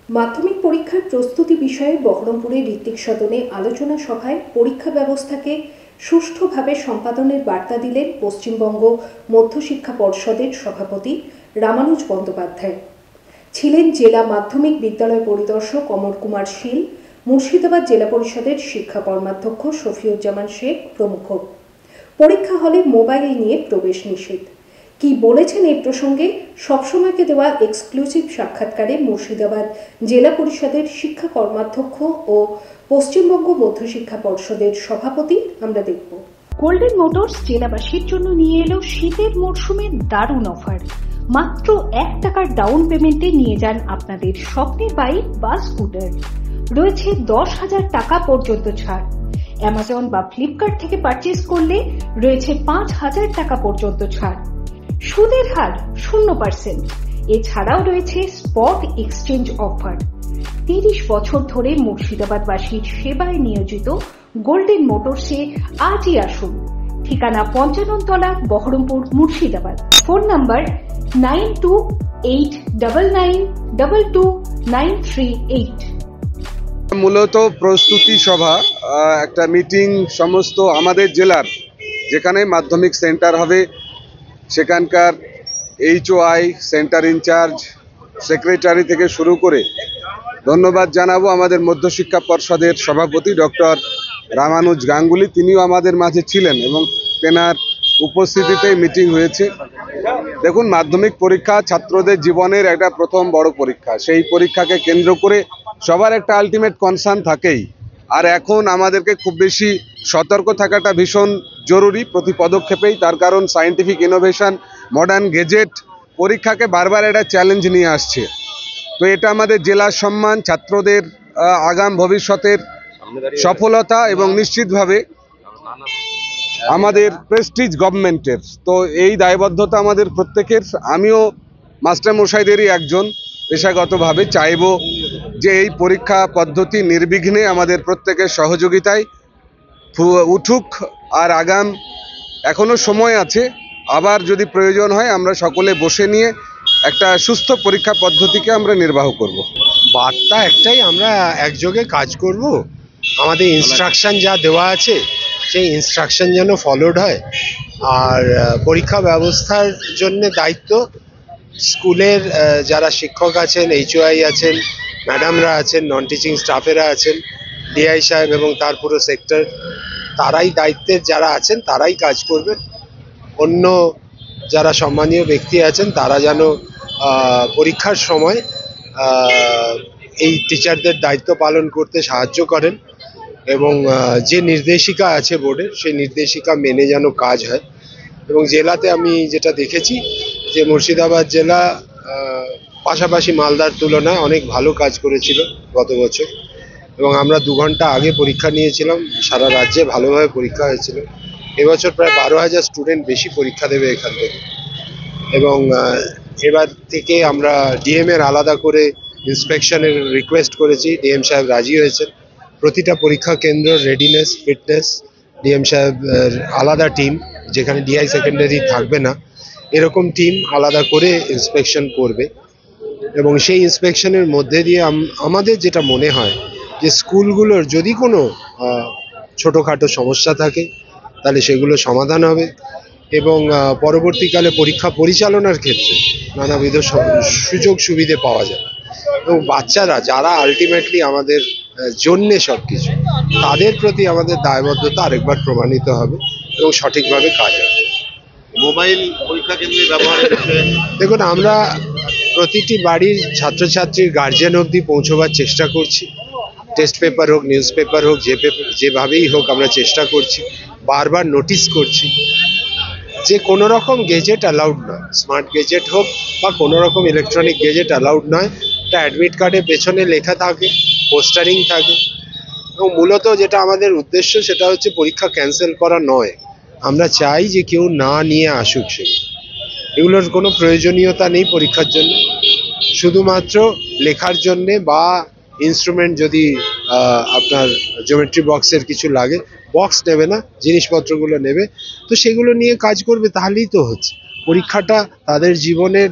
মাধ্যমিক পরীক্ষার প্রস্তুতি বিষয়ে বহরমপুরে ঋত্বিক সদনে আলোচনা সভায় পরীক্ষা ব্যবস্থাকে সুষ্ঠুভাবে সম্পাদনের বার্তা দিলেন পশ্চিমবঙ্গ মধ্যশিক্ষা পর্ষদের সভাপতি রামানুজ বন্দ্যোপাধ্যায়। ছিলেন জেলা মাধ্যমিক বিদ্যালয় পরিদর্শক অমর কুমার শীল, মুর্শিদাবাদ জেলা পরিষদের শিক্ষা কর্মাধ্যক্ষ শফিউজ্জামান শেখ প্রমুখ। পরীক্ষা হলে মোবাইল নিয়ে প্রবেশ নিষেধ। কি বলেছেন এই প্রসঙ্গে সবসময়কে দেওয়া এক্সক্লুসিভ সাক্ষাৎকারে মুর্শিদাবাদ জেলা পরিষদের শিক্ষা কর্মাধ্যক্ষ ও পশ্চিমবঙ্গ মধ্যশিক্ষা পর্ষদের সভাপতি আমরা দেখব। গোল্ডেন মোটরস জেলাবাসীর জন্য নিয়ে এলো শীতের মরশুমের দারুণ অফার। মাত্র 1 টাকার ডাউন পেমেন্টে নিয়ে যান আপনাদের স্বপ্নের বাইক বা স্কুটার। রয়েছে 10,000 টাকা পর্যন্ত ছাড়। অ্যামাজন বা ফ্লিপকার্ট থেকে পারচেজ করলে রয়েছে 5,000 টাকা পর্যন্ত ছাড়। সুদের হার 0%। এছাড়াও রয়েছে স্পট এক্সচেঞ্জ অফার। 30 বছর ধরে মুর্শিদাবাদবাসীর সেবায় নিয়োজিত গোল্ডেন মোটরসে আজই আসুন। ঠিকানা 55 তলা, বহরমপুর, মুর্শিদাবাদ। Phone number 9289922938। মূলত প্রস্তুতি সভা, একটা মিটিং সমস্ত আমাদের জেলার যেখানে মাধ্যমিক সেন্টার হবে সেখানকার HOI, সেন্টার ইনচার্জ, সেক্রেটারি থেকে শুরু করে ধন্যবাদ জানাবো আমাদের মধ্যশিক্ষা পর্ষদের সভাপতি ডক্টর রামানুজ গাঙ্গুলি। তিনিও আমাদের মাঝে ছিলেন এবং তেনার উপস্থিতিতে মিটিং হয়েছে। দেখুন, মাধ্যমিক পরীক্ষা ছাত্রদের জীবনের একটা প্রথম বড় পরীক্ষা। সেই পরীক্ষাকে কেন্দ্র করে সবার একটা আলটিমেট কনসার্ন থাকেই। আর এখন আমাদেরকে খুব বেশি সতর্ক থাকাটা ভীষণ জরুরি প্রতি পদক্ষেপেই। তার কারণ সায়েন্টিফিক ইনোভেশন, মডার্ন গেজেট পরীক্ষাকে বারবার একটা চ্যালেঞ্জ নিয়ে আসছে। তো এটা আমাদের জেলার সম্মান, ছাত্রদের আগাম ভবিষ্যতের সফলতা এবং নিশ্চিতভাবে আমাদের প্রেস্টিজ গভর্নমেন্টের। তো এই দায়বদ্ধতা আমাদের প্রত্যেকের। আমিও মাস্টারমশাইদেরই একজন, পেশাগতভাবে চাইব যে এই পরীক্ষা পদ্ধতি নির্বিঘ্নে আমাদের প্রত্যেকের সহযোগিতায় উঠুক। আর আগাম এখনো সময় আছে, আবার যদি প্রয়োজন হয় আমরা সকলে বসে নিয়ে একটা সুস্থ পরীক্ষা পদ্ধতিকে আমরা নির্বাহ করব। বার্তা একটাই, আমরা একযোগে কাজ করব। আমাদের ইনস্ট্রাকশন যা দেওয়া আছে সেই ইনস্ট্রাকশন যেন ফলোড হয়। আর পরীক্ষা ব্যবস্থার জন্য দায়িত্ব স্কুলের যারা শিক্ষক আছেন, HOI আছেন, ম্যাডামরা আছেন, নন টিচিং স্টাফেরা আছেন, DI সাহেব এবং তার পুরো সেক্টর, তারাই দায়িত্বের যারা আছেন তারাই কাজ করবেন। অন্য যারা সম্মানীয় ব্যক্তি আছেন তারা যেন পরীক্ষার সময় এই টিচারদের দায়িত্ব পালন করতে সাহায্য করেন এবং যে নির্দেশিকা আছে বোর্ডের সেই নির্দেশিকা মেনে যেন কাজ হয়। এবং জেলাতে আমি যেটা দেখেছি যে মুর্শিদাবাদ জেলা পাশাপাশি মালদার তুলনায় অনেক ভালো কাজ করেছিল গত বছর, এবং আমরা 2 ঘন্টা আগে পরীক্ষা নিয়েছিলাম। সারা রাজ্যে ভালোভাবে পরীক্ষা হয়েছিল। এবছর প্রায় 12,000 স্টুডেন্ট বেশি পরীক্ষা দেবে এখান থেকে। এবং এবার থেকে আমরা DM এর আলাদা করে ইন্সপেকশনের রিকোয়েস্ট করেছি। DM সাহেব রাজি হয়েছেন। প্রতিটা পরীক্ষা কেন্দ্র রেডিনেস, ফিটনেস DM সাহেব আলাদা টিম, যেখানে DI সেকেন্ডারি থাকবে না, এরকম টিম আলাদা করে ইন্সপেকশন করবে। এবং সেই ইন্সপেকশনের মধ্যে দিয়ে আমাদের যেটা মনে হয় যে স্কুলগুলোর যদি কোনো ছোটোখাটো সমস্যা থাকে তাহলে সেগুলো সমাধান হবে এবং পরবর্তীকালে পরীক্ষা পরিচালনার ক্ষেত্রে নানাবিধ সুযোগ সুবিধে পাওয়া যাবে। এবং বাচ্চারা যারা আলটিমেটলি আমাদের জন্যে সব কিছু, তাদের প্রতি আমাদের দায়বদ্ধতা আরেকবার প্রমাণিত হবে এবং সঠিকভাবে কাজ হবে। মোবাইল পরীক্ষা কেন্দ্রে ব্যবহারের বিষয়ে দেখুন, আমরা প্রতিটি বাড়ির ছাত্রছাত্রীর গার্জিয়ান অবধি পৌঁছবার চেষ্টা করছি। টেস্ট পেপার হোক, নিউজ পেপার হোক, যেভাবেই হোক আমরা চেষ্টা করছি, বারবার নোটিস করছি যে কোনো রকম গেজেট অ্যালাউড নয়। স্মার্ট গেজেট হোক বা কোনো রকম ইলেকট্রনিক গেজেট অ্যালাউড নয়। এটা অ্যাডমিট কার্ডের পেছনে লেখা থাকে, পোস্টারিং থাকে। এবং মূলত যেটা আমাদের উদ্দেশ্য সেটা হচ্ছে পরীক্ষা ক্যান্সেল করা নয়। আমরা চাই যে কেউ না নিয়ে আসুক সেগুলো। এগুলোর কোনো প্রয়োজনীয়তা নেই পরীক্ষার জন্য, শুধুমাত্র লেখার জন্যে বা ইনস্ট্রুমেন্ট যদি আপনার জিওমেট্রি বক্সের কিছু লাগে, বক্স নেবে না, জিনিসপত্রগুলো নেবে, তো সেগুলো নিয়ে কাজ করবে, তাহলেই তো হচ্ছে। পরীক্ষাটা তাদের জীবনের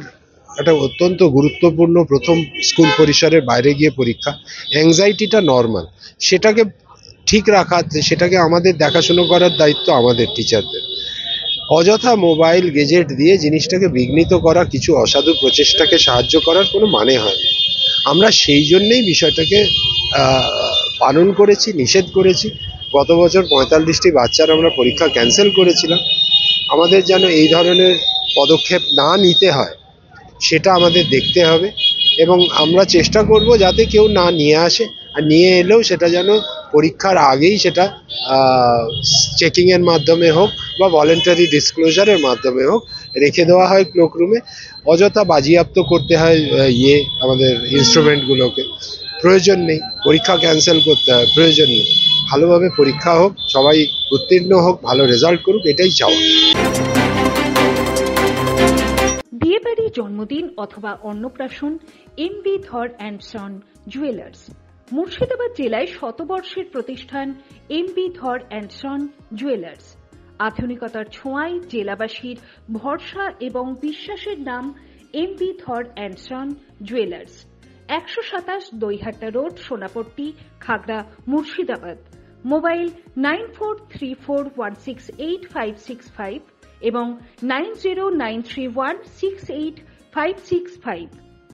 একটা অত্যন্ত গুরুত্বপূর্ণ প্রথম স্কুল পরিসরের বাইরে গিয়ে পরীক্ষা। অ্যাংজাইটিটা নর্মাল, সেটাকে ঠিক রাখা, সেটাকে আমাদের দেখাশুনো করার দায়িত্ব আমাদের টিচারদের। অযথা মোবাইল গেজেট দিয়ে জিনিসটাকে বিঘ্নিত করা, কিছু অসাধু প্রচেষ্টাকে সাহায্য করার কোনো মানে হয় না। আমরা সেই জন্যেই বিষয়টাকে পালন করেছি, নিষেধ করেছি। গত বছর 45টি বাচ্চার আমরা পরীক্ষা ক্যান্সেল করেছিলাম। আমাদের যেন এই ধরনের পদক্ষেপ না নিতে হয় সেটা আমাদের দেখতে হবে, এবং আমরা চেষ্টা করব যাতে কেউ না নিয়ে আসে, আর নিয়ে এলেও সেটা যেন পরীক্ষার আগেই সেটা চেকিংয়ের মাধ্যমে হোক বা ভলেন্টারি ডিসক্লোজারের মাধ্যমে হোক রেখে দেওয়া হয় ক্লোকরুমে। অযথা বাজিয়াপ্ত করতে হয় আমাদের ইনস্ট্রুমেন্টগুলোকে, প্রয়োজন নেই। পরীক্ষা ক্যান্সেল করতে হয়, প্রয়োজন নেই। ভালোভাবে পরীক্ষা হোক, সবাই উত্তীর্ণ হোক, ভালো রেজাল্ট করুক, এটাই চাওয়া। বিয়েবাড়ি, জন্মদিন অথবা অন্নপ্রাশন, এমবি ধর অ্যান্ড সন জুয়েলার্স। মুর্শিদাবাদ জেলায় শতবর্ষের প্রতিষ্ঠান এমবি ধর অ্যান্ড সন জুয়েলার্স। আধুনিকতার ছোঁয়ায় জেলাবাসীর ভরসা এবং বিশ্বাসের নাম এমবি ধর and son jewellers. 127 Daihata road, Sonapatti, Khagra, Murshidabad. Mobile 9434168565 এবং 9093168565।